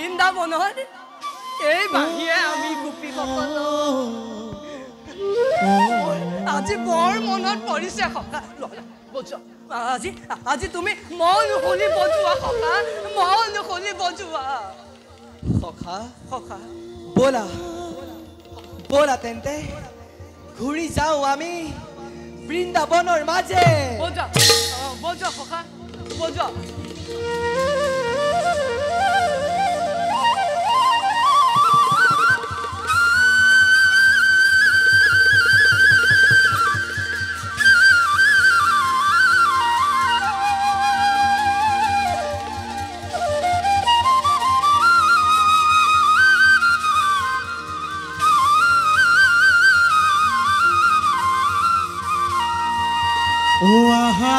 বৃন্দাবনৰ এই বাহিৰে আমি গোপীসকল আজি বৰ মনত পৰিছে সখা বজোৱা আজি তুমি মন খুলি বজোৱা সখা মন খুলি বজোৱা সখা সখা ব'লা ব'লা তেন্তে ঘূৰি যাওঁ আমি বৃন্দাবনৰ মাজে বজোৱা সখা বজোৱা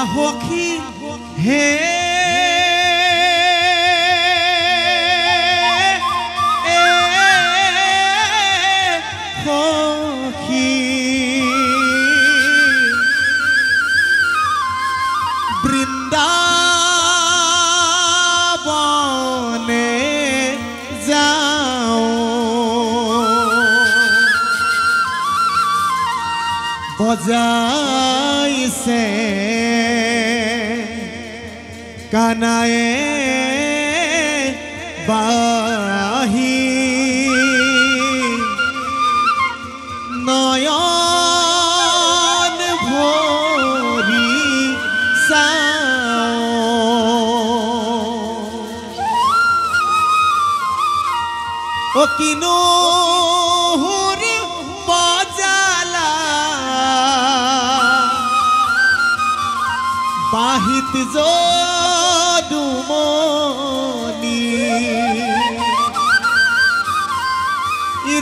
সখী হে সখী বৃন্দাবনে যাওঁ বজাইছে কানায়ে বাহি নয়ন ভৰি চাওঁ ও কিনো বজালা বাহিত যদুমণি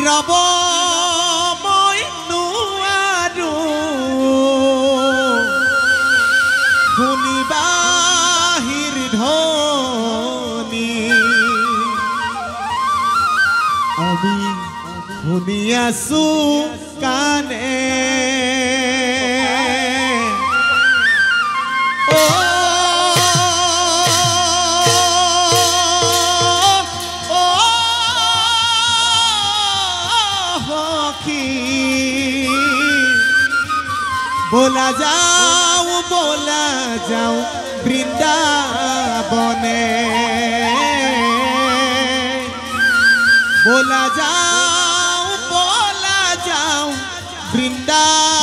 ৰব মই নোৱাৰো শুনিবাহিৰ ধ্বনি আমি শুনি আছো কানে बोला जाओ बृंदाबने बोला जाओ बृंदाबने